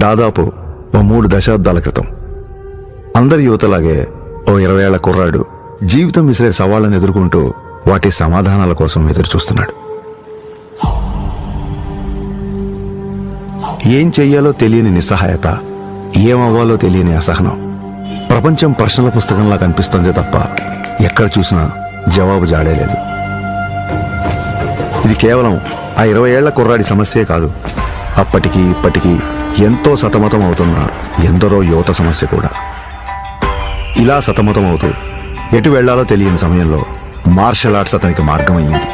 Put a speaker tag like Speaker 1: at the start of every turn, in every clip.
Speaker 1: దాదాపు ఓ 3 దశాబ్దాల క్రితం అందరి యువతలాగే ఓ 20 ఏళ్ల కుర్రాడు జీవితం విసిరే సవాళ్లను ఎదుర్కొంటూ వాటి సమాధానాల కోసం ఎదురుచూస్తున్నాడు. ఏం చెయ్యాలో తెలియని నిస్సహాయత, ఏమవ్వాలో తెలియని అసహనం. ప్రపంచం ప్రశ్నల పుస్తకంలా కనిపిస్తుందే తప్ప ఎక్కడ చూసినా జవాబు జాడేలేదు. ఇది కేవలం ఆ 20 ఏళ్ల కుర్రాడి సమస్యే కాదు, అప్పటికి ఇప్పటికీ ఎంతో సతమతం అవుతున్న ఎందరో యువత సమస్య కూడా. ఇలా సతమతం అవుతూ ఎటు వెళ్లాలో తెలియని సమయంలో మార్షల్ ఆర్ట్స్ అతనికి మార్గమయ్యింది.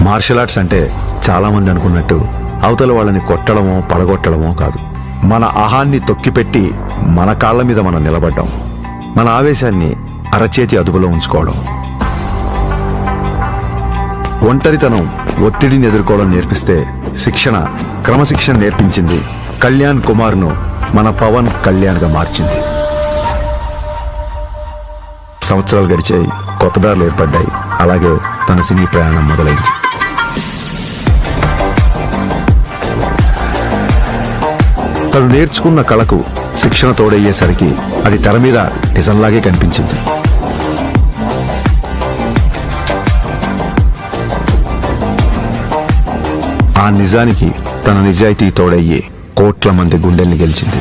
Speaker 1: మార్షల్ ఆర్ట్స్ అంటే చాలా మంది అనుకున్నట్టు అవతల వాళ్ళని కొట్టడమో పడగొట్టడమో కాదు. మన అహాన్ని తొక్కిపెట్టి మన కాళ్ల మీద మనం నిలబడ్డం, మన ఆవేశాన్ని అరచేతి అదుపులో ఉంచుకోవడం. ఒంటరితనం, ఒత్తిడిని ఎదుర్కోవడం నేర్పిస్తే శిక్షణ, క్రమశిక్షణ నేర్పించింది కళ్యాణ్ కుమార్ను మన పవన్ కళ్యాణ్గా మార్చింది. సంవత్సరాలు గడిచాయి, కొత్త దారులు ఏర్పడ్డాయి. అలాగే తన సినీ ప్రయాణం మొదలైంది. తను నేర్చుకున్న కళకు శిక్షణ తోడయ్యేసరికి అది తెర మీద నిజంలాగే కనిపించింది. ఆ నిజానికి తన నిజాయితీ తోడయ్యే కోట్ల మంది గుండెల్ని గెలిచింది.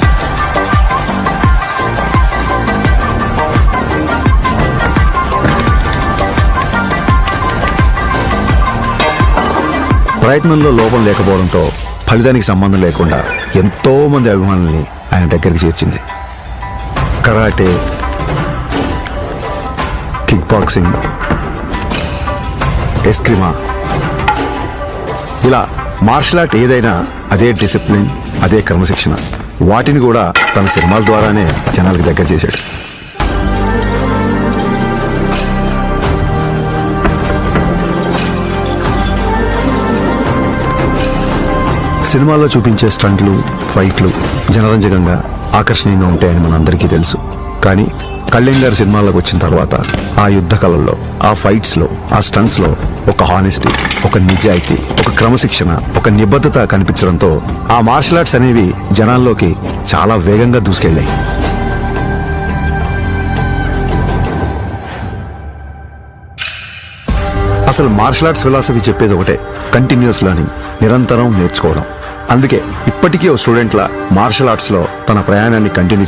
Speaker 1: ప్రయత్నంలో లోపం లేకపోవడంతో ఫలితానికి సంబంధం లేకుండా ఎంతో మంది అభిమానుల్ని ఆయన దగ్గరికి చేర్చింది. కరాటే, కిక్ బాక్సింగ్, ఎస్క్రిమా, ఇలా మార్షల్ ఆర్ట్ ఏదైనా అదే డిసిప్లిన్, అదే క్రమశిక్షణ. వాటిని కూడా తన సినిమాల ద్వారానే జనాలకు దగ్గర చేశాడు. సినిమాల్లో చూపించే స్టంట్లు, ఫైట్లు జనరంజకంగా, ఆకర్షణీయంగా ఉంటాయని మనందరికీ తెలుసు. కానీ కళ్యాణ్ గారి సినిమాల్లోకి వచ్చిన తర్వాత ఆ యుద్ధ కళల్లో, ఆ ఫైట్స్లో, ఆ స్టంట్స్లో ఒక హానెస్టీ, ఒక నిజాయితీ, ఒక క్రమశిక్షణ, ఒక నిబద్ధత కనిపించడంతో ఆ మార్షల్ ఆర్ట్స్ అనేవి జనాల్లోకి చాలా వేగంగా దూసుకెళ్ళాయి. అసలు మార్షల్ ఆర్ట్స్ ఫిలాసఫీ చెప్పేది ఒకటే, కంటిన్యూస్ లెర్నింగ్, నిరంతరం నేర్చుకోవడం. అందుకే ఇప్పటికీ ఓ స్టూడెంట్లా మార్షల్ ఆర్ట్స్లో తన ప్రయాణాన్ని కంటిన్యూ